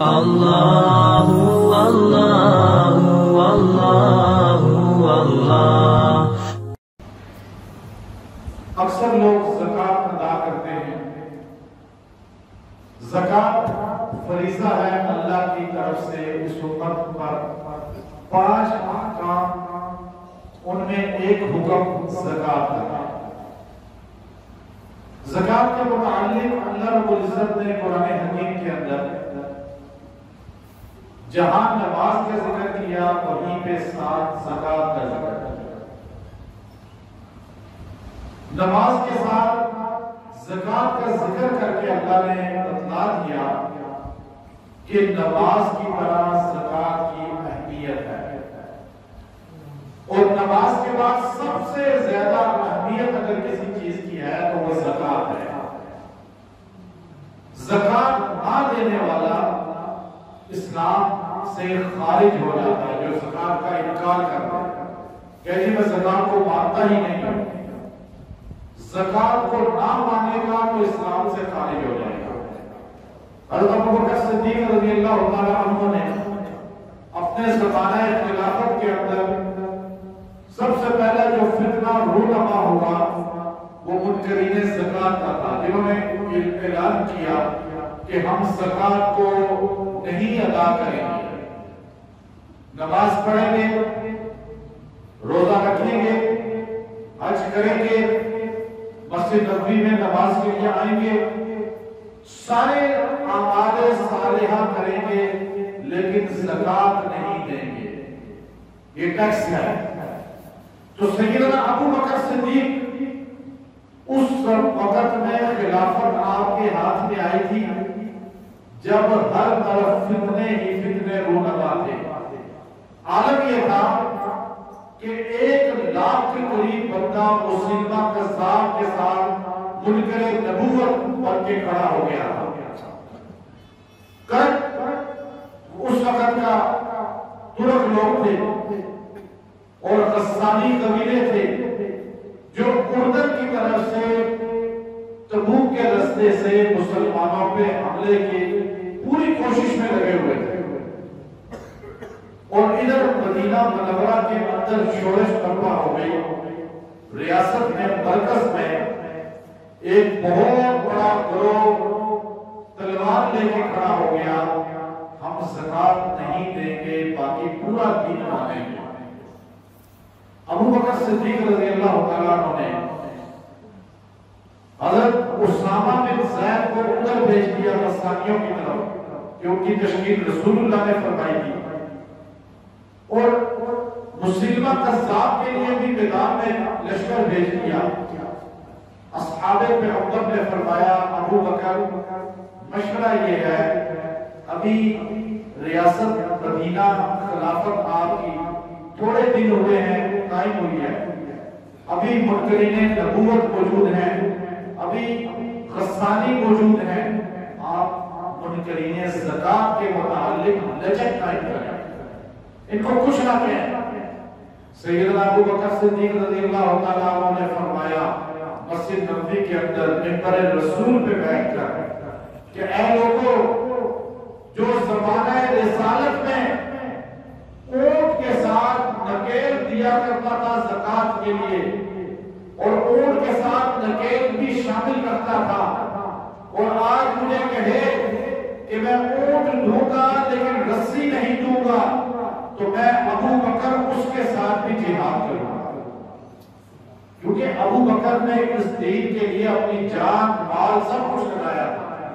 اللہ اللہ اللہ اللہ۔ اکثر لوگ زکوٰۃ ادا کرتے ہیں۔ زکوٰۃ فریضہ ہے اللہ کی طرف سے اس امت پر۔ 5 احکام، ان میں ایک حکم زکوٰۃ کا ہے۔ زکوٰۃ کے متعلق اللہ رب العزت نے قرآن حکیم کے اندر جہاں نماز کا ذکر کیا وہیں پہ ساتھ زکوٰۃ کا ذکر کیا۔ نماز کے ساتھ زکوٰۃ کا ذکر کر کے اللہ نے بتلا دیا کہ نماز کی طرح زکوٰۃ کی اہمیت ہے، اور نماز کے بعد سب سے زیادہ اہمیت اگر کسی چیز کی ہے تو وہ زکوٰۃ ہے۔ زکوٰۃ نہ دینے والا اسلام سے خارج ہو جاتا ہے، جو زکوٰۃ کا انکار کرتا ہے کہ جی میں زکوٰۃ کو مانتا ہی نہیں ہوں۔ زکوٰۃ کو نہ مانے گا تو اسلام سے خارج ہو جائے گا۔ حضرت ابوبکر صدیق رضی اللہ تعالیٰ عنہ نے اپنے زمانہ خلافت کے اندر سب سے پہلا جو فتنہ رونما ہوا وہ منکرین زکوٰۃ کا تھا، جنہوں نے اعلان کیا کہ ہم زکوٰۃ کو نہیں ادا کریں گے، نماز پڑھیں گے، روزہ رکھیں گے، حج کریں گے، مسجد نبوی میں نماز کے لیے آئیں گے، سارے اعمال صالحہ کریں گے، لیکن زکوٰۃ نہیں دیں گے، یہ ٹیکس ہے۔ تو سیدنا ابو بکر صدیق اس وقت میں خلافت آپ کے ہاتھ میں آئی تھی جب ہر طرف فتنے ہی فتنے رونما تھے۔ عالم یہ تھا کہ 1 لاکھ کے قریب بندہ مسلمہ کذاب کے ساتھ منکر نبوت بن کے کھڑا ہو گیا تھا۔ اس وقت کا ترک لوگ تھے اور غسانی قبیلے تھے جو اردن کی طرف سے تبوک کے راستے سے مسلمانوں پہ حملے کی پوری کوشش میں لگے ہوئے تھے، اور ادھر مدینہ منورہ کے اندر شورش برپا ہو گئی۔ ریاست میں مرکز میں ایک بہت بڑا گروہ تلوار لے کے کھڑا ہو گیا، ہم زکوٰۃ نہیں دیں گے، باقی پورا دین مانیں گے۔ ابو بکر صدیق رضی اللہ تعالیٰ عنہ نے حضرت اسامہ بن زید کو ادھر بھیج دیا غسانیوں کی طرف کہ ان کی تشکیل رسول اللہ نے فرمائی تھی، اور مسلمہ قذاب کے لیے بھی میدان میں لشکر بھیج دیا۔ اصحاب پیغمبر نے فرمایا ابو بکر مشورہ یہ ہے، ابھی ریاست مدینہ خلافت آپ کی تھوڑے دن ہوئے ہیں، قائم ہوئی ہے، ابھی منکرین نبوت موجود ہیں، ابھی غسانی موجود ہیں، آپ منکرین زکوٰۃ کے متعلق لچک قائم کریں، ان کو کچھ نہ کہیں۔ سیدنا ابو بکر صدیق رضی اللہ تعالیٰ عنہ نے فرمایا مسجد نبوی کے اندر منبر رسول پہ بیٹھ کر کہ اے لوگوں، جو زمانہ رسالت میں اونٹ کے ساتھ نکیل دیا کرتا تھا زکوٰۃ کے لیے، اور اونٹ کے ساتھ نکیل بھی شامل کرتا تھا، اور آج مجھے کہے کہ میں اونٹ دوں گا لیکن رسی نہیں دوں گا، تو میں ابو بکر اس کے ساتھ بھی جہاد کروں گا، کیونکہ ابو بکر نے اس دین کے لیے اپنی جان مال سب کچھ لگایا تھا،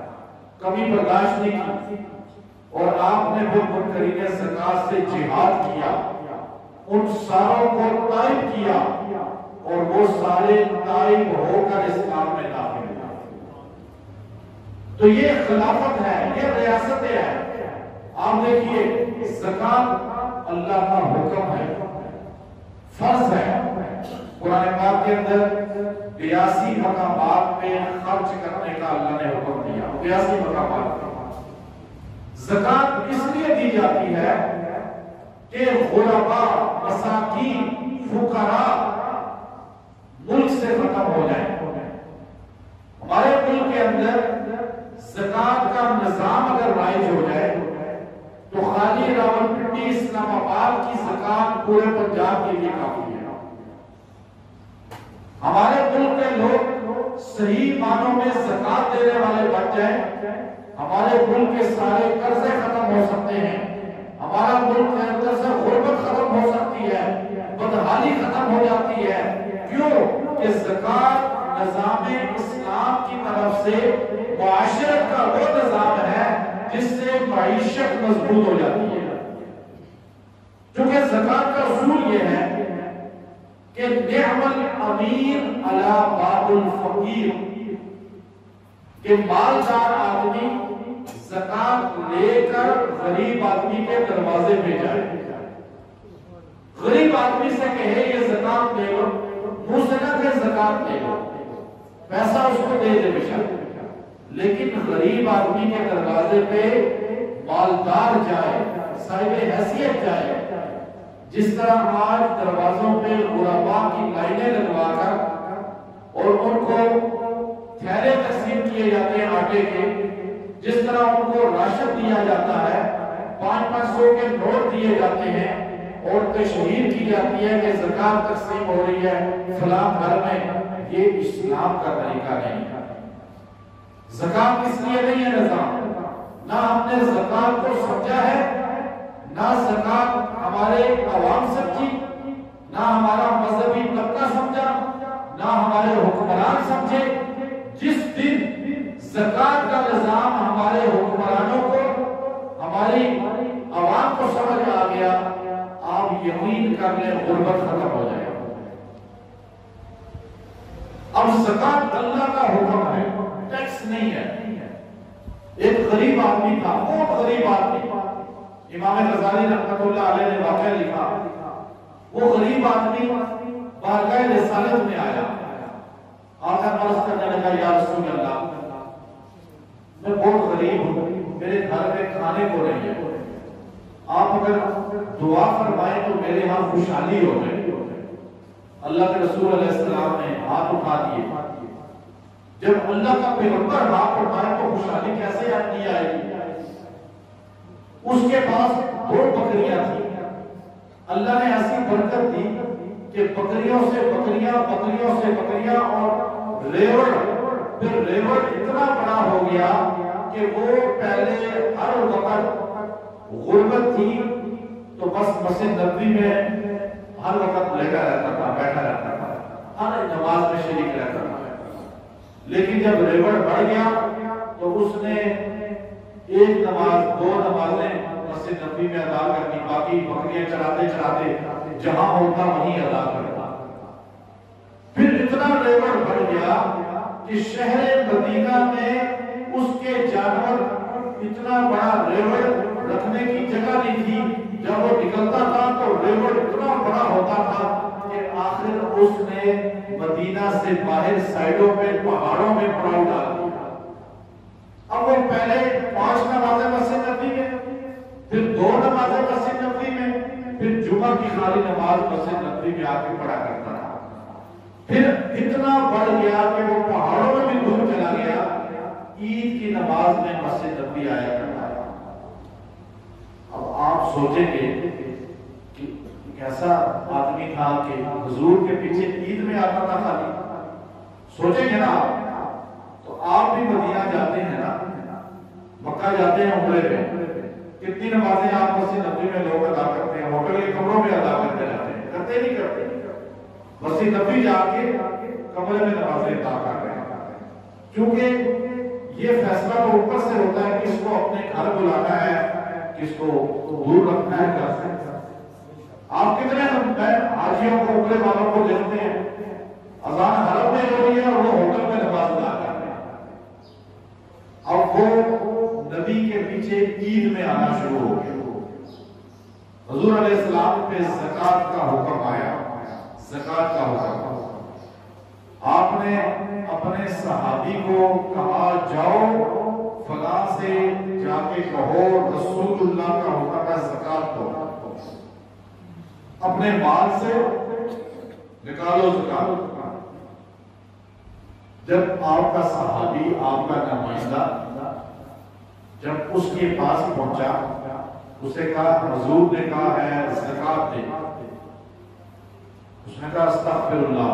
کمی برداشت نہیں کی، اور آپ نے پھر منکرین زکوٰۃ سے جہاد کیا، ان ساروں کو طائب کیا، اور وہ سارے طائب ہو کر اسلام میں داخل ہوئے۔ تو یہ خلافت ہے، یہ ریاستیں ہیں۔ آپ دیکھیے زکوٰۃ اللہ کا حکم ہے، فرض ہے۔ قرآن پاک کے اندر 82 مقامات پہ خرچ کرنے کا اللہ نے حکم دیا، 82 مقامات پہ۔ زکوٰۃ اس لیے دی جاتی ہے کہ غرباء، مساکین، فقراء ملک سے ختم ہو جائیں۔ ہمارے ملک کے اندر زکوٰۃ کا نظام اگر رائج ہو جائے کی اسلام آباد کی زکات پورے پنجاب کے لیے کافی ہے۔ ہمارے ملک کے لوگ صحیح معنوں میں زکات دینے والے بن جائیں، ہمارے ملک کے سارے قرضے ختم ہو سکتے ہیں، ہمارا ملک کے اندر سے غربت ختم ہو سکتی ہے، بدحالی ختم ہو جاتی ہے۔ کیوں کہ زکات نظام اسلام کی طرف سے معاشرت کا وہ نظام ہے جس سے معیشت مضبوط ہو جاتی ہے۔ چونکہ زکات کا اصول یہ ہے کہ نعم الامیر علی باب الفقیر، کہ مالدار آدمی زکات لے کر غریب آدمی کے دروازے پہ جائے، غریب آدمی سے کہے یہ زکات لے لو، منہ سے نہ کہ زکات لے لو، پیسہ اس کو دے دے بشا، لیکن غریب آدمی کے دروازے پہ مالدار جائے، صاحب حیثیت جائے۔ جس طرح آج دروازوں پہ غرباء کی لائنیں لگوا کر اور ان کو تھیلے تقسیم کیے جاتے ہیں آٹے کے، جس طرح ان کو راشن دیا جاتا ہے، 500 کے نوٹ دیے جاتے ہیں اور تشہیر کی جاتی ہے کہ زکات تقسیم ہو رہی ہے فلاں گھر میں، یہ اسلام کا طریقہ نہیں ہے۔ زکات اس لیے نہیں ہے نظام، نہ ہم نے زکات کو سمجھا ہے، نہ زکات ہمارے عوام سمجھی، نہ ہمارا مذہبی طبقہ سمجھا، نہ ہمارے حکمران سمجھے۔ جس دن زکات کا نظام ہمارے حکمرانوں کو، ہماری عوام کو سمجھ آ گیا، آپ یقین کر لیں غربت ختم ہو جائے۔ اب زکات اللہ کا حکم ہے، ٹیکس نہیں ہے۔ ایک غریب آدمی تھا، بہت غریب آدمی، امام غزالی رحمۃ اللہ علیہ نے واقعہ لکھا، وہ غریب آدمی بارگاہ رسالت میں آیا، آ کر عرض کرنے لگا یا رسول اللہ میں بہت غریب ہوں، میرے گھر میں کھانے کو نہیں ہے، آپ اگر دعا فرمائیں تو میرے ہاں خوشحالی ہو جائے۔ اللہ کے رسول علیہ السلام نے ہاتھ اٹھا دیے۔ جب اللہ کا پیغمبر ہاتھ اٹھائے تو خوشحالی کیسے نہیں آئے گی؟ اس کے پاس 2 بکریاں تھیں، اللہ نے ایسی برکت دی کہ بکریوں سے بکریاں، بکریوں سے بکریاں، اور ریوڑ، پھر ریوڑ اتنا بڑا ہو گیا کہ وہ پہلے ہر وقت غربت تھی تو بس مسجد نبوی میں ہر وقت لگا رہتا تھا، بیٹھا رہتا تھا، ہر نماز میں شریک رہتا تھا، لیکن جب ریوڑ بڑھ گیا تو اس نے 1 نماز 2 نمازیں مسجد نبوی میں ادا کرنی، باقی بکریاں چراتے چراتے جہاں ہوتا وہیں ادا کرتا۔ پھر اتنا ریوڑ بڑھ گیا کہ شہر مدینہ میں اس کے جانور اتنا بڑا ریوڑ رکھنے کی جگہ نہیں تھی، جب وہ نکلتا تھا تو ریوڑ اتنا بڑا ہوتا تھا کہ آخر اس نے مدینہ سے باہر سائڈوں پہ پہاڑوں میں پڑاؤ ڈال دیا۔ اب وہ پہلے 5 نمازیں مسجد نبوی میں، پھر 2 نمازیں مسجد نبوی میں، پھر جمعہ کی خالی نماز مسجد نبوی میں آ کے پڑھا کرتا تھا۔ پھر اتنا بڑھ گیا کہ وہ پہاڑوں میں بھی دور چلا گیا، عید کی نماز میں مسجد نبوی آیا کرتا تھا۔ اب آپ سوچیں گے کہ کیسا آدمی تھا کہ حضور کے پیچھے عید میں آتا تھا خالی، سوچیں گے نا آپ، تو آپ بھی مدینہ جاتے ہیں نا، مکہ جاتے ہیں عمرے پہ، کتنی نمازیں آپ مسجد نبوی میں لوگ ادا کرتے ہیں، ہوٹل کے کمروں میں ادا کرتے رہتے ہیں، کرتے نہیں کرتے؟ مسجد نبوی جا کے کمرے میں نمازیں ادا کر رہے ہیں، کیونکہ یہ فیصلہ تو اوپر سے ہوتا ہے کس کو اپنے گھر بلانا ہے، کس کو دور رکھنا ہے گھر سے۔ آپ کتنے حاجیوں کو، عمرے والوں کو دیکھتے ہیں اذان حرم میں ہو رہی ہے اور وہ ہوٹل میں نماز ادا کر رہے ہیں۔ اب وہ نبی کے پیچھے عید میں آنا شروع ہو گیا۔ حضور علیہ السلام پہ زکات کا حکم آیا، زکات کا حکم۔ آپ نے اپنے صحابی کو کہا جاؤ فلاں سے جا کے کہو رسول اللہ کا حکم ہے زکات دو، اپنے مال سے نکالو زکات۔ جب آپ کا صحابی، آپ کا نمائندہ جب اس کے پاس پہنچا اسے کہا حضور نے کہا ہے زکات دے. اس نے کہا استغفر اللہ،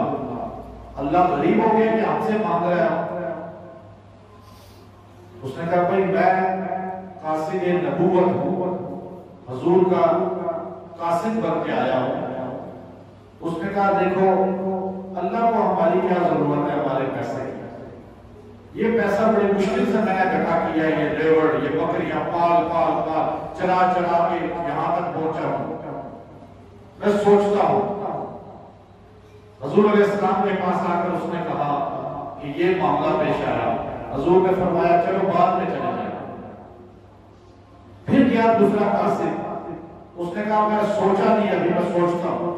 اللہ غریب ہو گیا کہ ہم سے مانگ رہا ہے. اس نے کہا بھائی میں قاصد نبوت ہوں، حضور کا قاصد بن کے آیا ہوں. اس نے کہا دیکھو اللہ کو ہماری کیا ضرورت ہے ہمارے پیسے کی، یہ پیسہ بڑی مشکل سے میں نے اکٹھا کیا ہے، یہ لیور یہ بکریاں پال پال پال چلا چلا کے یہاں تک پہنچا ہوں. میں سوچتا ہوں حضور علیہ السلام کے پاس آ کر اس نے کہا کہ یہ معاملہ پیش آیا. حضور نے فرمایا چلو بعد میں چلے جائیں. پھر کیا دوسرا قاصد، اس نے کہا میں سوچا نہیں ابھی میں سوچتا ہوں.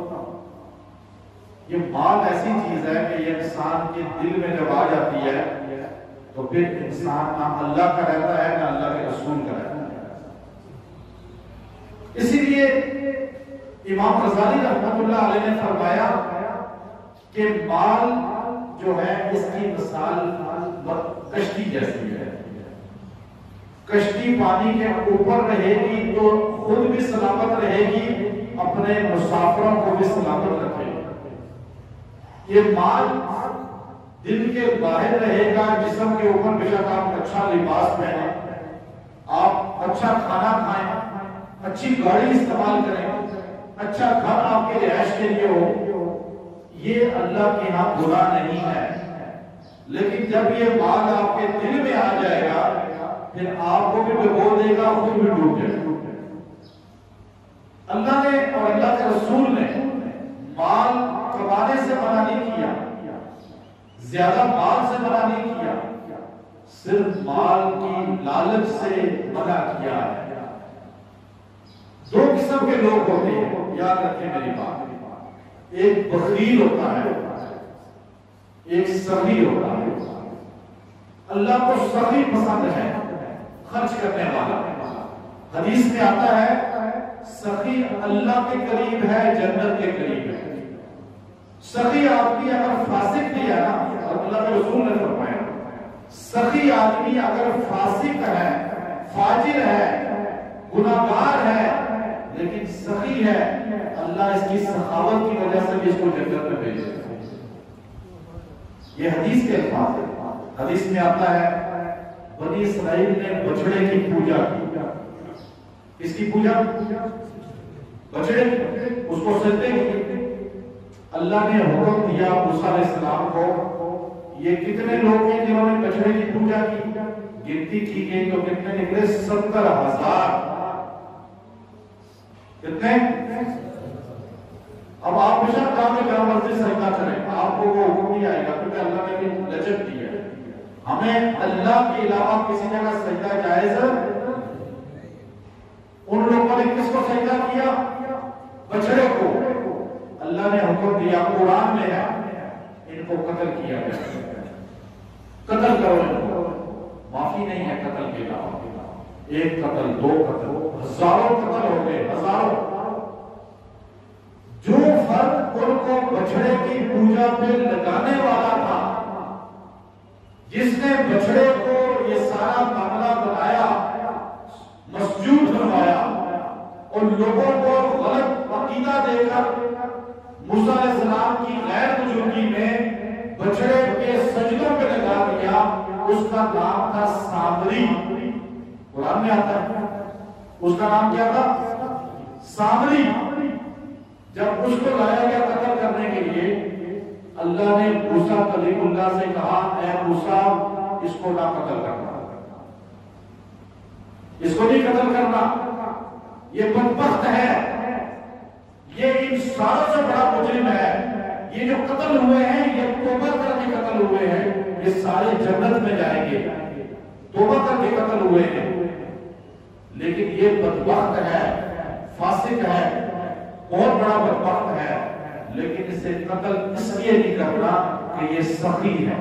یہ مال ایسی چیز ہے کہ یہ انسان کے دل میں جب آ جاتی ہے تو پھر انسان نہ اللہ کا رہتا ہے نہ اللہ کے رسول کا رہتا ہے. اسی لیے امام غزالی رحمۃ اللہ علیہ نے فرمایا کہ مال جو ہے اس کی مثال کشتی جیسی ہے. کشتی پانی کے اوپر رہے گی تو خود بھی سلامت رہے گی، اپنے مسافروں کو بھی سلامت رکھے گی. یہ مال دل کے باہر رہے گا، جسم کے اوپر بے شک آپ اچھا لباس پہنیں، آپ اچھا کھانا کھائیں، اچھی گاڑی استعمال کریں، اچھا گھر آپ کے رہائش کے لیے ہو، یہ اللہ کے ہاں برا نہیں ہے. لیکن جب یہ مال آپ کے دل میں آ جائے گا پھر آپ کو بھی ڈبو دے گا، خود بھی ڈوب جائے گا. اللہ نے اور اللہ کے رسول نے مال کمانے سے منع نہیں کیا، زیادہ مال سے منع نہیں کیا، صرف مال کی لالچ سے منع کیا ہے. دو قسم کے لوگ ہوتے ہیں، یاد رکھیں میری بات. ایک بخیل ہوتا ہے، ایک سخی ہوتا ہے. اللہ کو سخی پسند ہے، خرچ کرنے والا. حدیث میں آتا ہے سخی اللہ کے قریب ہے، جنت کے قریب ہے. سخی آدمی اگر فاسق بھی ہے نا، اللہ کے رسول نے فرمایا سخی آدمی اگر فاسق ہے، فاجر ہے، گناہگار ہے، لیکن سخی ہے، اللہ اس کی سخاوت کی وجہ سے بھی اس کو جنت میں بھیجے. یہ حدیث کے الفاظ ہے. حدیث میں آتا ہے بنی اسرائیل نے بچڑے کی پوجا کی. کس کی پوجا؟ بچڑے. اس کو سجدے کی. اللہ نے حکم دیا موسیٰ علیہ السلام کو، یہ کتنے لوگ ہیں جنہوں نے بچڑے کی پوجا کی؟ گنتی کی گئی تو کتنے نکلے؟ 70,000. کتنے؟ اب آپ بشک کہاں میں جہاں مرضی سجدہ کریں، آپ کو وہ حکم نہیں آئے گا، کیونکہ اللہ نے بھی لچک دی ہے. ہمیں اللہ کے علاوہ کسی جگہ سجدہ جائز ہے؟ ان لوگوں نے کس کو سجدہ کیا؟ بچڑے کو. اللہ نے حکم دیا، قرآن میں ہے ان کو قتل کیا گیا. قتل کرو ان کو، معافی نہیں ہے قتل کے علاوہ. ایک قتل، دو قتل، ہزاروں قتل ہو گئے، ہزاروں. جو فرد ان کو بچڑے کی پوجا پہ لگانے والا تھا، جس نے بچڑے کو یہ سارا معاملہ بنایا، مسجود بنوایا اور لوگوں کو غلط عقیدہ دے کر موسیٰ علیہ السلام کی غیر بزرگی میں بچڑے کے سجدوں پہ لگا دیا، اس کا نام تھا سامری. قرآن میں آتا ہے اس کا نام کیا تھا؟ سامری. جب اس کو لایا گیا قتل کرنے کے لیے، اللہ نے موسیٰ کلیم اللہ سے کہا اے موسیٰ اس کو نہ قتل کرنا، اس کو نہیں قتل کرنا، یہ بدبخت ہے، یہ ان ساروں سے بڑا مجرم ہے. یہ جو قتل ہوئے ہیں یہ توبہ کر کے قتل ہوئے ہیں، یہ سارے جنت میں جائیں گے، توبہ کر کے قتل ہوئے ہیں. لیکن یہ بدبخت ہے، فاسق ہے، بہت بڑا بدبخت ہے، لیکن اسے قتل اس لیے نہیں کرنا کہ یہ سخی ہے.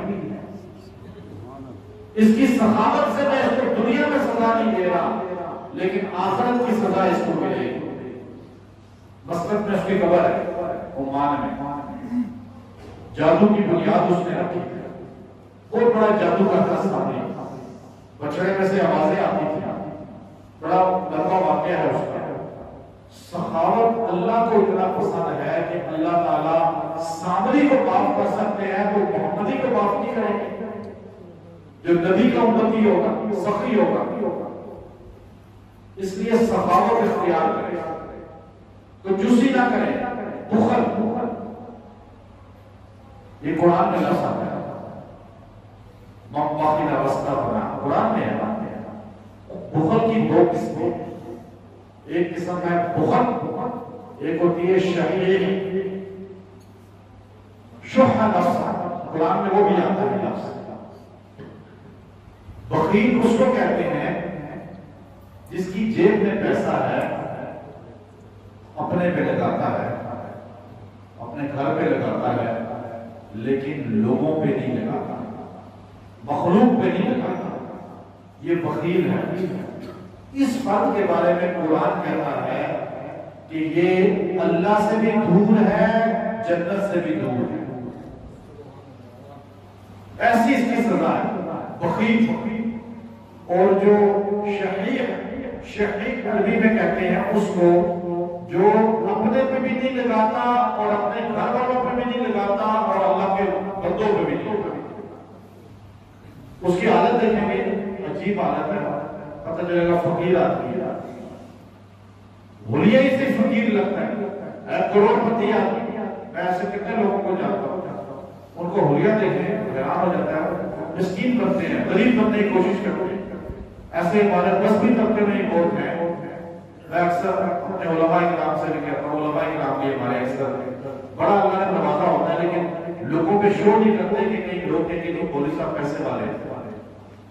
اس کی سخاوت سے میں اس کو دنیا میں سزا نہیں دے رہا، لیکن آخرت کی سزا اس کو ملے گی. مسقط میں اس کی قبر ہے، عمان میں. جادو کی بنیاد اس نے رکھی، بہت بڑا جادو کرتا سامنے. بچڑے میں سے آوازیں آتی تھی، بڑا لمبا واقعہ ہے اس کا. سخاوت اللہ کو اتنا پسند ہے کہ اللہ تعالیٰ سامری کو معاف کر سکتے ہیں تو محمدی کو معاف نہیں کریں گے؟ جو نبی کا امتی ہوگا سخی ہوگا، اس لیے سخاوت اختیار کریں، تو جوسی نہ کریں، بخل، یہ قرآن میں لفظ آتا ہے، باقی واسطہ بنا قرآن میں ہے۔ بخل کی دو قسمیں، ایک قسم ہے بخل، ایک ہوتی ہے شحیح، شح نفس، قرآن میں وہ بھی آتا ہے لفظ۔ بخیل اس کو کہتے ہیں جس کی جیب میں پیسہ ہے، اپنے پہ لگاتا ہے، اپنے گھر پہ لگاتا ہے، لیکن لوگوں پہ نہیں لگاتا، مخلوق پہ نہیں لگاتا، یہ بخیل ہے۔ اس فرد کے بارے میں قرآن کہتا ہے کہ یہ اللہ سے بھی دور ہے، جنت سے بھی دور ہے، ایسی اس کی سزا ہے بخیل۔ اور جو شحیح عربی میں کہتے ہیں اس کو جو اپنے پہ بھی نہیں لگاتا اور اپنے گھر والوں پہ بھی نہیں لگاتا اور اللہ کے بندوں پہ بھی نہیں لگاتا۔ اس کی حالت دیکھیں گے، عجیب حالت ہے، پتہ چلے گا فقیر آدمی ہے، بھولیا ہی سے فقیر لگتا ہے، کروڑ پتی آدمی۔ میں ایسے کتنے لوگوں کو جانتا ہوں، ان کو حلیہ دیکھیں حیران ہو جاتا ہے، مسکین بنتے ہیں، غریب بننے کی کوشش کرتے ہیں۔ ایسے ہمارے 10ویں طبقے میں ایک اور ہیں، میں اکثر اپنے علماء کرام سے بھی کہتا ہوں، علماء کرام بھی ہمارے اکثر بڑا اللہ نے نوازا ہوتا ہے، لیکن لوگوں پہ شو نہیں کرتے کہ نہیں لوگ کہیں کہ پولیس صاحب پیسے والے ہیں،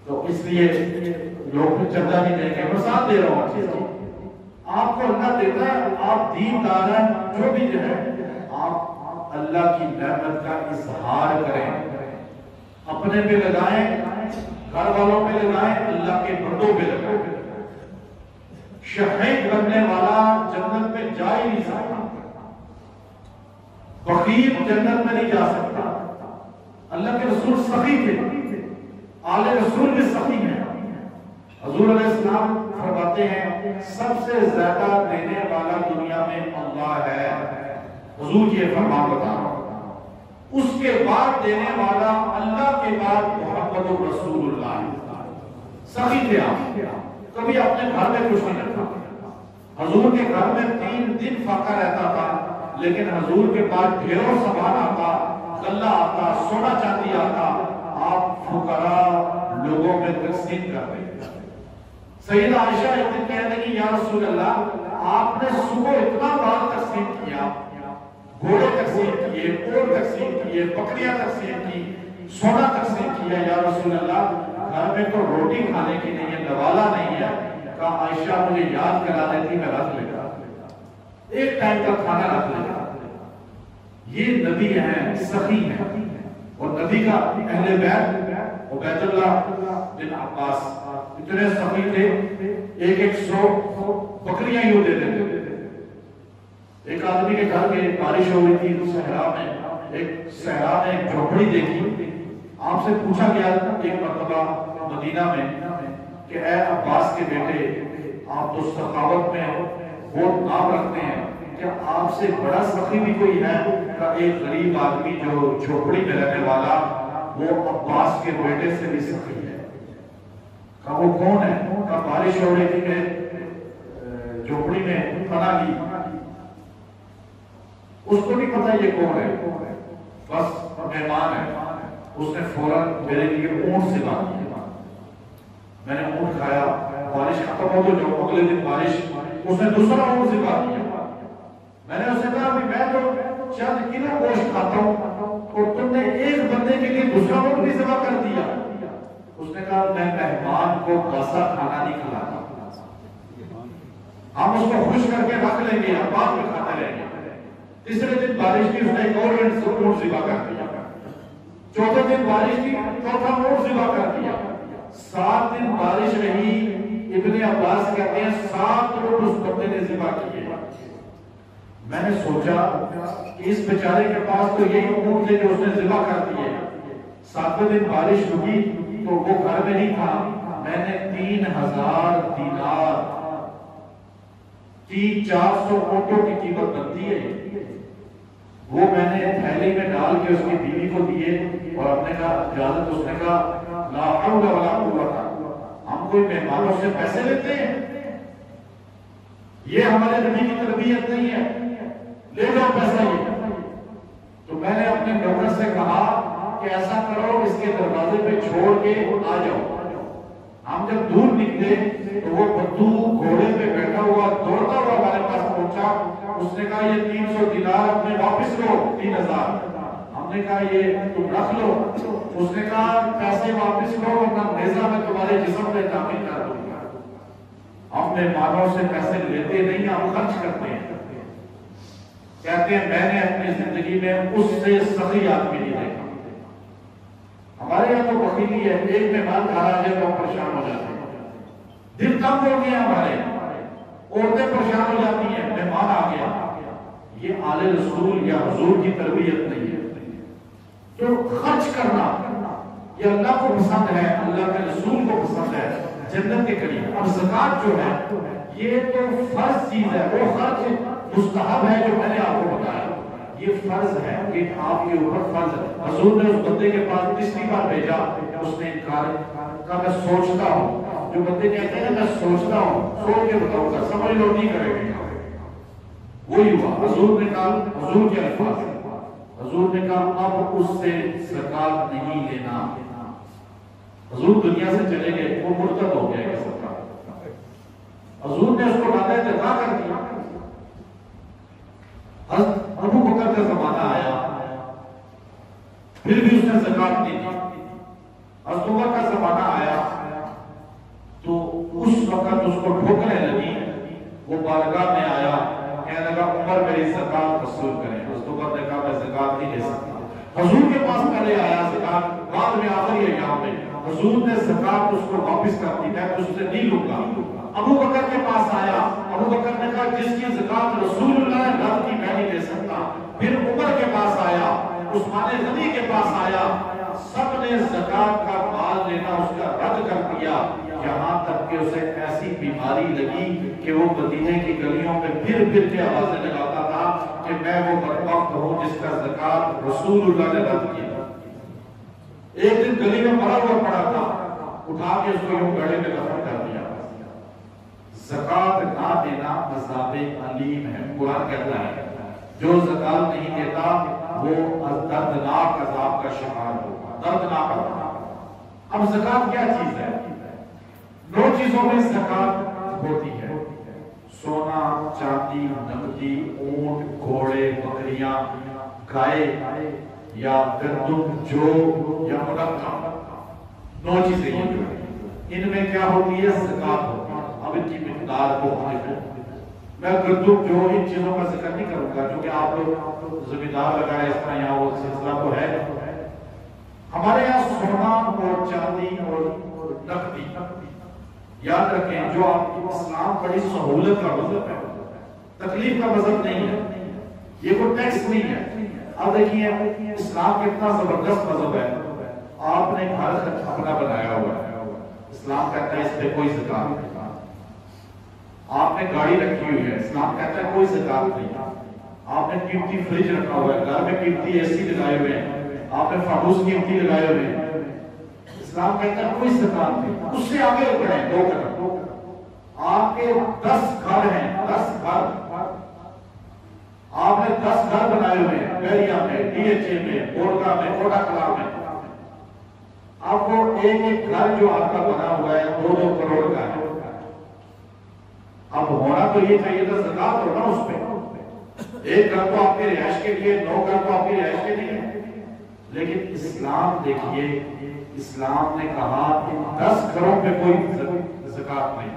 تو اس لیے لوگ پھر چندہ نہیں دیں گے۔ مثال دے رہا ہوں، آپ کو اللہ دیتا ہے، آپ دین دار ہیں، جو بھی جو ہے آپ اللہ کی نعمت کا اظہار کریں، اپنے پہ لگائیں، گھر والوں پہ لگائیں، اللہ کے بندوں پہ لگائیں۔ شحیح بننے والا جنت میں جا ہی نہیں سکتا، بخیل جنت میں نہیں جا سکتا۔ اللہ کے رسول سخی تھے، آل رسول بھی سخی ہیں۔ حضور علیہ السلام فرماتے ہیں سب سے زیادہ دینے والا دنیا میں اللہ ہے، حضور یہ فرمان بتا رہا ہوں، اس کے بعد دینے والا اللہ کے بعد محمد رسول اللہ۔ سخی تھے آپ، کبھی اپنے گھر میں کچھ نہیں رکھا، حضور کے گھر میں 3 دن فاقہ رہتا تھا، لیکن حضور کے پاس ڈھیروں سامان آتا، غلہ آتا، سونا چاندی آتا، آپ فقراء لوگوں میں تقسیم کر رہے ہیں۔ سیدہ عائشہ ایک دن کہتے ہیں کہ یا رسول اللہ، آپ نے صبح اتنا مال تقسیم کیا، گھوڑے تقسیم کیے، اونٹ تقسیم کیے، بکریاں تقسیم کی، سونا تقسیم کیا، یا رسول اللہ گھر میں تو روٹی کھانے کی نہیں ہے، نوالا نہیں ہے۔ کہا عائشہ مجھے یاد کرا دیتی میں رکھ لیتا، ایک ٹائم کا کھانا رکھ لیتا۔ یہ نبی ہیں، سخی ہیں، اور نبی کا اہل بیت عبید اللہ بن عباس اتنے سخی تھے، 100 بکریاں یوں دے دیتے۔ ایک آدمی کے گھر میں بارش ہو رہی تھی صحرا میں، ایک صحرا میں ایک جھوپڑی دیکھی، آپ سے پوچھا گیا ایک مرتبہ مدینہ میں کہ اے عباس کے بیٹے، آپ تو سخاوت میں بہت نام رکھتے ہیں، کیا آپ سے بڑا سخی بھی کوئی ہے؟ کہ ایک غریب آدمی جو جھوپڑی میں رہنے والا وہ عباس کے بیٹے سے بھی سخی ہے۔ کہا وہ کون ہے؟ کہا بارش ہو رہی تھی کہ جھوپڑی میں پناہ لی، اس کو نہیں پتا یہ کون ہے، بس مہمان ہے۔ اس نے فوراً میرے لیے اونٹ سے بات کی، میں نے اونٹ کھایا، بارش ختم ہو تو جو اگلے دن بارش، اس نے دوسرا اونٹ سے بات کیا۔ میں نے اسے کہا کہ میں تو چند کلو گوشت کھاتا ہوں اور تم نے ایک بندے کے لیے دوسرا اونٹ بھی ذبح کر دیا۔ اس نے کہا میں مہمان کو باسا کھانا نہیں کھلاتا، ہم اس کو خوش کر کے رکھ لیں گے، ہم بعد میں کھاتے رہیں گے۔ تیسرے دن بارش کی، اس نے ایک اور اونٹ ذبح کر دیا۔ چوتھے دن بارش کی، چوتھا اونٹ ذبح کر دیا۔ 7 دن بارش رہی، ابن عباس کہتے ہیں 7 اونٹ اس بندے نے ذبح کیے۔ میں نے سوچا کہ اس بیچارے کے پاس تو یہی اونٹ تھے جو اس نے ذبح کر دیے۔ 7ویں دن بارش رکی تو وہ گھر میں نہیں تھا، میں نے 3000 دینار 300-400 اونٹوں کی قیمت بنتی ہے. وہ میں نے تھیلی میں ڈال کے اس کی بیوی کو دیے اور ہم نے کہا اجازت. اس نے کہا لا حول ولا قوت، ہم کوئی مہمانوں سے پیسے لیتے ہیں؟ یہ ہمارے نبی کی تربیت نہیں ہے، لے جاؤ پیسہ. یہ تو میں نے اپنے نوکر سے کہا کہ ایسا کرو اس کے دروازے پہ چھوڑ کے آ جاؤ. ہم جب دور نکلے تو وہ بدو گھوڑے پہ بیٹھا ہوا دوڑتا ہوا ہمارے پاس پہنچا. اس نے کہا یہ 300 دینار اپنے واپس لو. 3000. ہم نے کہا یہ تم رکھ لو. اس نے کہا پیسے واپس لو ورنہ نیزہ میں تمہارے جسم میں داخل کر دوں گا. ہم مہمانوں سے پیسے لیتے نہیں، ہم خرچ کرتے ہیں. کہتے ہیں میں نے اپنی زندگی میں اس سے سخی آدمی نہیں دیکھا. ہمارے یہاں تو بخیلی ہے، ایک مہمان گھر آ جائے تو ہم پریشان ہو جاتے ہیں. دل تنگ ہو گیا ہمارے، عورتیں پریشان ہو جاتی ہیں مہمان آ گیا. یہ آل رسول یا حضور کی تربیت نہیں ہے. تو خرچ کرنا یہ اللہ کو پسند ہے، اللہ کے رسول کو پسند ہے، جنت کے قریب. اور زکات جو ہے یہ تو فرض چیز ہے. وہ خرچ مستحب ہے جو میں نے آپ کو بتایا، یہ فرض ہے کہ آپ کے اوپر فرض ہے. حضور نے اس بندے کے پاس تیسری بار بھیجا، اس نے انکار کہا میں سوچتا ہوں. جو بندے کہتے ہیں میں سوچتا ہوں، سوچ کے بتاؤں گا، سمجھ لو نہیں کرے گا. وہی ہوا. حضور نے کہا، حضور کے الفاظ، حضور نے کہا اب اس سے زکات نہیں لینا. حضور دنیا سے چلے گئے، وہ مرتد ہو گیا. حضور نے اس کو ڈالا جزا کر دیا. ابو بکر کا زمانہ آیا، پھر بھی اس نے زکات نہیں دی. حضرت عمر کا زمانہ آیا تو اس وقت اس کو ٹھوکریں لگی. وہ بارگاہ میں آیا، کہنے لگا عمر میری زکات وصول کریں. حضرت عمر نے کہا میں زکات نہیں لے سکتا. حضور کے پاس پہلے آیا زکات، بعد میں آخری ایام میں حضور نے زکات اس کو واپس کر دی. میں اس سے نہیں لوں گا. ابو بکر کے پاس آیا، ابو بکر نے کہا جس کی زکات رسول اللہ نے رد کی میں نہیں لے سکتا. پھر عمر کے پاس آیا، عثمان غنی کے پاس آیا، سب نے زکات کا مال لینا اس کا رد کر دیا. یہاں تک کہ اسے ایسی بیماری لگی کہ وہ مدینے کی گلیوں میں پھر پھر کے آوازیں لگاتا تھا کہ میں وہ بدبخت ہوں جس کا زکات رسول اللہ نے رد کیا. ایک دن گلی میں مرا ہوا پڑا تھا، اٹھا کے اس کو یوں گڑھے میں دفن کر دیا. زکات نہ دینا عذاب علیم ہے. قرآن کہتا ہے جو زکات نہیں دیتا وہ دردناک عذاب کا شکار ہوگا. دردناک عذاب. اب زکات کیا چیز ہے؟ 9 چیزوں میں زکات ہوتی ہے: سونا، چاندی، نقدی، اونٹ، گھوڑے، بکریاں، گائے یا گندم، جو یا منقع. 9 چیزیں یہ، ان میں کیا ہوتی ہے؟ زکات ہوتی ہے. اب ان کی مقدار کو میں گندم جو ان چیزوں کا ذکر نہیں کروں گا کیونکہ آپ لوگ زمیندار لگائے اس طرح یہاں وہ سلسلہ تو ہے. ہمارے یہاں سونا اور چاندی اور نقدی، یاد رکھیں جو آپ اسلام بڑی سہولت کا مذہب ہے، تکلیف کا مذہب نہیں ہے. یہ کوئی ٹیکس نہیں ہے. اب دیکھیے اسلام کتنا زبردست مذہب ہے. آپ نے گھر اپنا بنایا ہوا ہے، اسلام کہتا ہے اس پہ کوئی زکات نہیں. آپ نے گاڑی رکھی ہوئی ہے، اسلام کہتا ہے کوئی زکات نہیں. آپ نے قیمتی فریج رکھا ہوا ہے، گھر میں قیمتی اے سی لگائے ہوئے ہیں، آپ نے فانوس قیمتی لگائے ہوئے ہیں، اسلام کہتا ہے کوئی زکات نہیں. اس سے آگے بڑھیں 2 قدم. آپ کے 10 گھر ہیں، 10 گھر، آپ نے 10 گھر بنائے ہوئے ہیں، بیریا میں، ڈی ایچ اے میں، بورگا میں، کوٹا کلا میں. آپ کو ایک گھر جو آپ کا بنا ہوا ہے 2-2 کروڑ کا ہے. اب ہونا تو یہ چاہیے تھا زکات ہونا اس پہ. ایک گھر تو آپ کے رہائش کے لیے، 9 گھر تو آپ کی رہائش کے لیے. لیکن اسلام دیکھیے، اسلام نے کہا کہ 10 گھروں پہ کوئی زکات نہیں،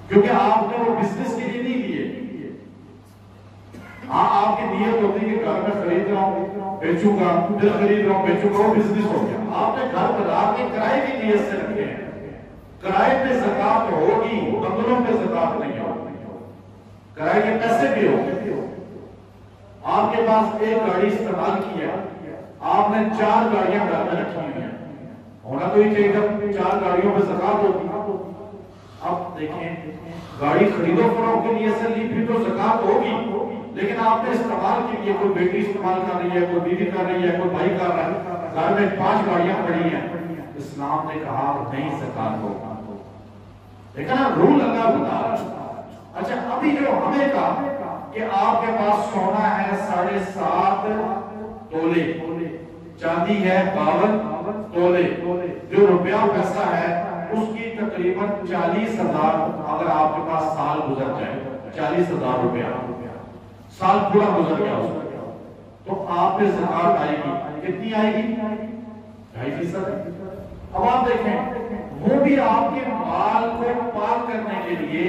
کیونکہ آپ نے وہ بزنس کے لیے نہیں لیے. ہاں آپ کی نیت ہوتی ہے کہ گھر میں خرید رہا ہوں بیچوں گا، پھر خرید رہا ہوں بیچوں گا، وہ بزنس ہو گیا. آپ نے گھر بنا کے کرائے کی نیت سے رکھے ہیں. کرائے پہ زکات ہوگی، بنگلوں پہ زکات نہیں ہوگی. کرائے کے پیسے بھی ہوگی. آپ کے پاس ایک گاڑی استعمال کی ہے، آپ نے 4 گاڑیاں گھر میں رکھی ہوئی ہیں. ہونا تو یہ چاہیے 4 گاڑیوں پہ زکات ہوگی. اب دیکھیں گاڑی خرید و فروخت کے لیے سے لی پھر تو زکات ہوگی، لیکن آپ نے استعمال کے لیے کوئی بیٹی استعمال کر رہی ہے، کوئی بیوی کر رہی ہے، کوئی بھائی کر رہا ہے، گھر میں 5 گاڑیاں پڑی ہیں، اسلام نے کہا نہیں زکات ہوگا۔ دیکھا نا رول اللہ بتا رہا۔ اچھا ابھی جو ہمیں کہا کہ آپ کے پاس سونا ہے 7.5 تولے، چاندی ہے 52 تولے، جو روپیہ پیسہ ہے اس کی تقریباً 40,000 اگر آپ کے پاس سال گزر جائے، 40,000 روپیہ سال پورا گزر گیا اس کا، تو آپ پہ زکات آئے گی، کتنی آئے گی؟ 2.5%۔ اب آپ دیکھیں وہ بھی آپ کے مال کو پاک کرنے کے لیے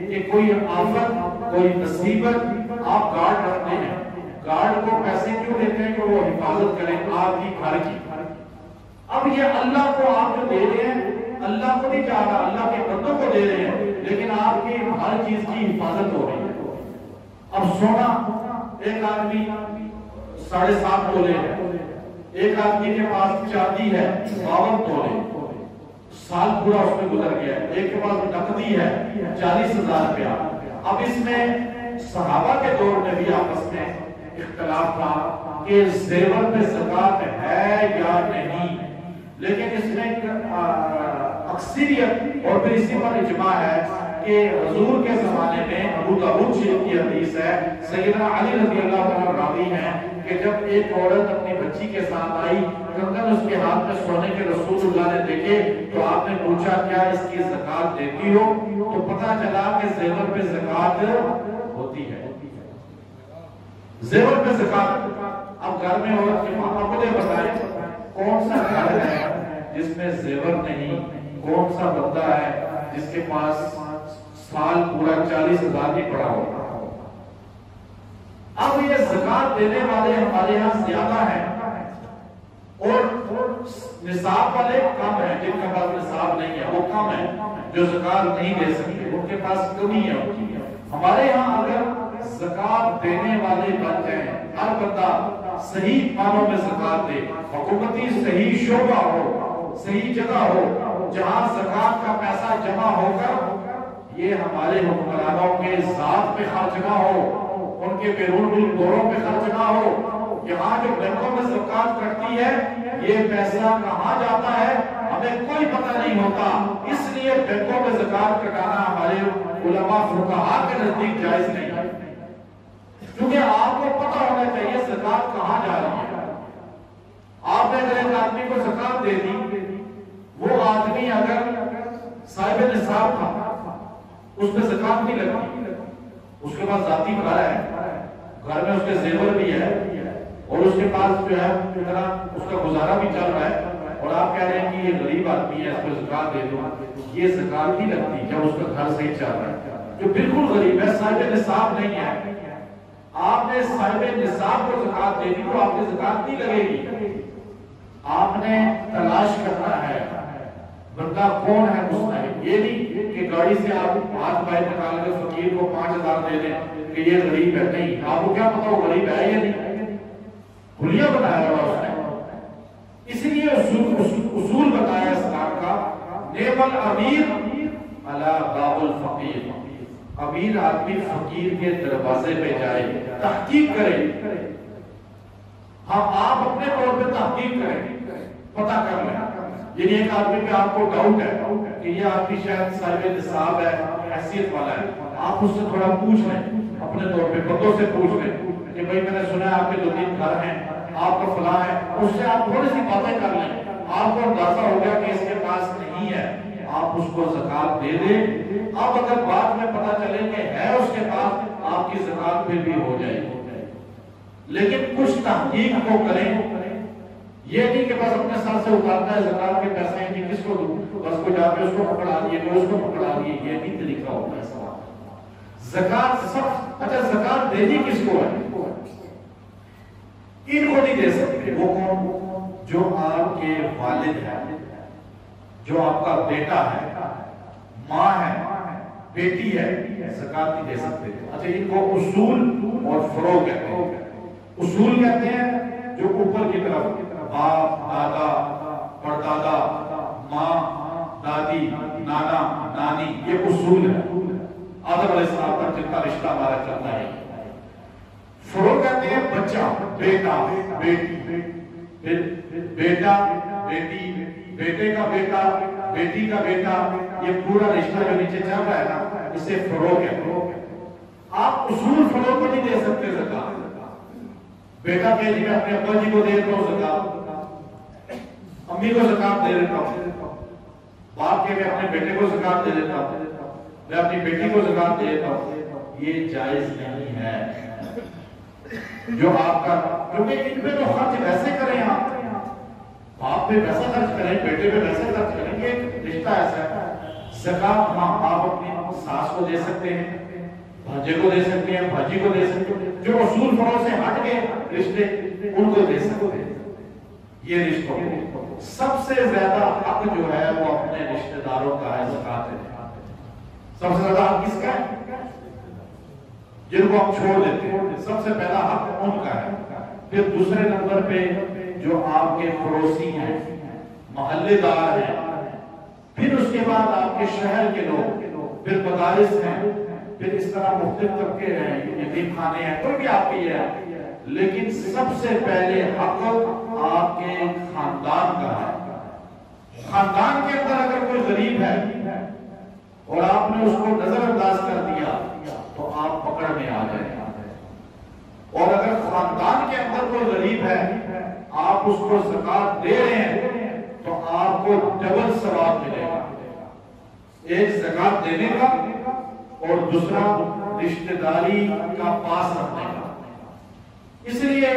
کہ کوئی آفت کوئی مصیبت آپ گارڈ رکھتے ہیں، گارڈ کو پیسے کیوں دیتے ہیں کہ وہ حفاظت کریں آپ کی گھر کی۔ اب یہ اللہ کو آپ جو دے رہے ہیں اللہ کو نہیں چاہ رہا، اللہ کے بندوں کو دے رہے ہیں، لیکن آپ کی ہر چیز کی حفاظت ہو رہی ہے۔ اب سونا ایک آدمی 7.5 تولے ہے، ایک آدمی کے پاس چاندی ہے 52 تولے، سال پورا اس میں گزر گیا ہے، ایک کے پاس نقدی ہے 40,000 روپیہ۔ اب اس میں صحابہ کے دور میں بھی آپس میں اختلاف تھا کہ زیور پہ زکات ہے یا نہیں، لیکن اس میں اکثریت اور پھر اسی پر اجماع ہے کہ حضور کے زمانے میں ابو داؤد شریف کی حدیث ہے، سیدنا علی رضی اللہ عنہ راوی ہیں کہ جب ایک عورت اپنی بچی کے ساتھ آئی، کنگن اس کے ہاتھ میں سونے کے رسول اللہ نے دیکھے تو آپ نے پوچھا کیا اس کی زکات دیتی ہو؟ تو پتہ چلا کہ زیور پہ زکات ہوتی ہے، زیور پہ زکات۔ اب گھر میں عورت کے ماں کو بتائیں کون سا گھر ہے جس میں زیور نہیں، کون سا بندہ ہے جس کے پاس سال پورا 40,000 بھی پڑا ہوگا۔ اب یہ زکات دینے والے ہمارے ہاں زیادہ ہیں اور نصاب والے کم ہیں، جن کے پاس نصاب نہیں ہے وہ کم ہے، جو زکات نہیں دے سکتے ان کے پاس کمی ہے۔ ہمارے ہاں اگر زکات دینے والے بن جائیں، ہر بندہ صحیح معنوں میں زکات دے، حکومتی صحیح شعبہ ہو، صحیح جگہ ہو جہاں زکات کا پیسہ جمع ہوگا، یہ ہمارے حکمرانوں کے ذات پہ خرچ نہ ہو، ان کے بیرون ملک دوروں پہ خرچ نہ ہو، یہاں جو بینکوں میں زکات کٹتی ہے یہ پیسہ کہاں جاتا ہے ہمیں کوئی پتہ نہیں ہوتا، اس لیے بینکوں میں زکات کٹانا ہمارے علماء فقہاء کے نزدیک جائز نہیں ہے، کیونکہ آپ کو پتہ ہونا چاہیے زکات کہاں جا رہی ہے۔ آپ نے اگر ایک آدمی کو زکات دے دی، وہ آدمی اگر صاحب نصاب تھا اس پہ زکات نہیں لگتی، اس کے پاس ذاتی گھر ہے، گھر میں اس کے زیور بھی ہے اور اس کے پاس جو ہے اس کا گزارا بھی چل رہا ہے، اور آپ کہہ رہے ہیں کہ یہ غریب آدمی ہے اس کو زکات دے دو، یہ زکات نہیں لگتی جب اس کا گھر صحیح چل رہا ہے۔ جو بالکل غریب ہے صاحب نصاب نہیں ہے، آپ نے صاحب نصاب کو زکات دے دی تو آپ کی زکات نہیں لگے گی۔ آپ نے تلاش کرنا ہے بندہ کون ہے مستحق، یہ نہیں کہ گاڑی سے آپ ہاتھ باہر نکال کے فقیر کو 5,000 دے دیں کہ یہ غریب ہے، نہیں، آپ کو کیا پتا وہ غریب ہے یا نہیں، بھولیا بتایا ہوا اس نے۔ اس لیے اصول بتایا اسلام کا، نعم الامیر علی باب الفقیر، امیر آدمی فقیر کے دروازے پہ جائے، تحقیق کرے، ہم آپ اپنے طور پہ تحقیق کریں، پتہ کر لیں، یعنی ایک آدمی پہ آپ کو ڈاؤٹ ہے کہ یہ آدمی شاید صاحب نصاب ہے، حیثیت والا ہے، آپ اس سے تھوڑا پوچھ لیں، اپنے طور پہ بندوں سے پوچھ لیں کہ بھائی میں نے سنا ہے آپ کے 2-3 گھر ہیں، آپ کا فلاں ہے، اس سے آپ تھوڑی سی باتیں کر لیں، آپ کو اندازہ ہو گیا کہ اس کے پاس نہیں ہے، آپ اس کو زکات دے دیں۔ اب اگر بعد میں پتہ چلے کہ ہے اس کے پاس، آپ کی زکات پھر بھی ہو جائے گی، لیکن کچھ تحقیق کو کریں، یہ نہیں کہ بس اپنے ساتھ سے اتارتا ہے زکات کے پیسے ہیں کہ کس کو دوں، بس کو جا کے اس کو پکڑا دیے، کوئی اس کو پکڑا دیے، یہ نہیں طریقہ ہوتا ہے سوال۔ زکات سب، اچھا زکات دینی کس کو ہے؟ ان کو نہیں دے سکتے، وہ کون؟ جو آپ کے والد ہیں، جو آپ کا بیٹا ہے، ماں ہے، بیٹی ہے، زکات نہیں دے سکتے۔ اچھا ان کو اصول اور فروع کہتے ہیں۔ اصول کہتے ہیں جو اوپر کی طرف باپ، دادا، پردادا، ماں، دادی، نانا، نانی، یہ اصول ہے آدم علیہ السلام پر جن کا رشتہ ہمارا چلتا ہے۔ فروغ کہتے ہیں بچہ، بیٹا، بیٹی، پھر بیٹا، بیٹی، بیٹے کا بیٹا، بیٹی کا بیٹا، یہ پورا رشتہ جو نیچے چل رہا ہے نا، اسے فروغ ہے۔ آپ اصول فروغ کو نہیں دے سکتے زکات۔ بیٹا کہ جی میں اپنے ابا جی کو دے دیتا ہوں زکات، امی کو زکات دے دیتا ہوں، باپ کے میں اپنے بیٹے کو زکات دے دیتا ہوں، میں اپنی بیٹی کو زکات دے دیتا ہوں، یہ جائز نہیں ہے۔ جو آپ کا، کیونکہ ان پہ تو خرچ ویسے کریں، آپ باپ پہ ویسا خرچ کریں، بیٹے پہ ویسے خرچ کریں، یہ رشتہ ایسا ہے۔ زکات ماں باپ اپنی ساس کو دے سکتے ہیں، بھانجے کو دے سکتے ہیں، بھاجی کو دے سکتے ہیں، جو اصول فروغ سے ہٹ کے رشتے ان کو دے سکتے ہیں۔ یہ رشتوں کو سب سے زیادہ حق جو ہے وہ اپنے رشتہ داروں کا ہے زکات ہے۔ سب سے زیادہ حق کس کا ہے؟ جن کو ہم چھوڑ دیتے ہیں، سب سے پہلا حق ان کا ہے۔ پھر دوسرے نمبر پہ جو آپ کے پڑوسی ہیں، محلے دار ہیں، پھر اس کے بعد آپ کے شہر کے لوگ، پھر مدارس ہیں، پھر اس طرح مختلف طبقے ہیں، یتیم خانے ہیں، کوئی بھی آپ کی ہے، لیکن سب سے پہلے حق آپ کے خاندان کا ہے۔ خاندان کے اندر اگر کوئی غریب ہے اور آپ نے اس کو نظر انداز کر دیا تو آپ پکڑ میں آ جائیں، اور اگر خاندان کے اندر کوئی غریب ہے آپ اس کو زکات دے رہے ہیں تو آپ کو ڈبل ثواب ملے گا، ایک زکات دینے کا اور دوسرا رشتہ داری کا پاس رکھنے کا۔ اس لیے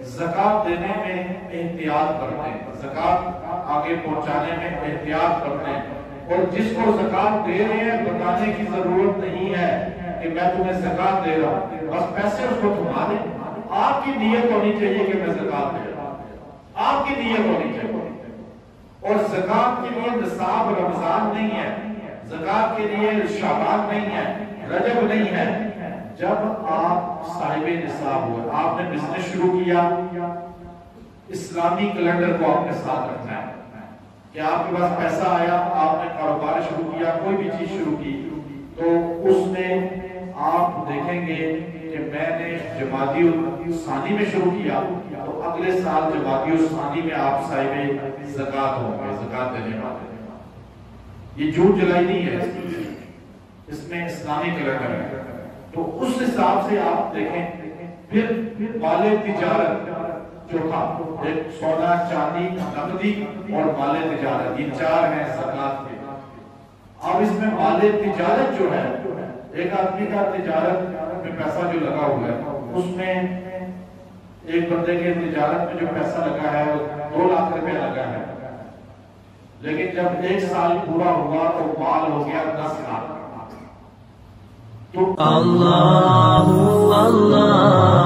زکات دینے میں احتیاط کرتے ہیں، زکات آگے پہنچانے میں احتیاط کرتے ہیں، اور جس کو زکات دے رہے ہیں بتانے کی ضرورت نہیں ہے کہ میں تمہیں زکات دے رہا ہوں، بس پیسے اس کو تھما دیں۔ آپ کی نیت ہونی چاہیے کہ میں زکات دے رہا ہوں، آپ کی نیت ہونی چاہیے۔ اور زکات کے لیے نصاب رمضان نہیں ہے، زکات کے لیے شعبان نہیں ہے، رجب نہیں ہے۔ جب آپ صاحب نصاب ہوئے، آپ نے بزنس شروع کیا، اسلامی کیلنڈر کو آپ نے ساتھ رکھنا ہے کہ آپ کے پاس پیسہ آیا، آپ نے کاروبار شروع کیا، کوئی بھی چیز شروع کی، تو اس میں آپ دیکھیں گے کہ میں نے جمادی الثانی میں شروع کیا تو اگلے سال جمادی الثانی میں آپ صاحب زکات ہوں گے، زکات دینے والے۔ یہ جھوٹ جلائی نہیں ہے، اس میں اسلامی کیلنڈر ہے، تو اس حساب سے آپ دیکھیں۔ پھر مال تجارت چوتھا، ایک سونا، چاندی، نقدی اور مال تجارت، یہ چار ہیں زکات کے۔ اب اس میں مال تجارت جو ہے، ایک آدمی کا تجارت میں پیسہ جو لگا ہوا ہے، اس میں ایک بندے کے تجارت میں جو پیسہ لگا ہے وہ 2 لاکھ روپے لگا ہے، لیکن جب 1 سال پورا ہوا تو مال ہو گیا 10 لاکھ۔ اللہ اللہ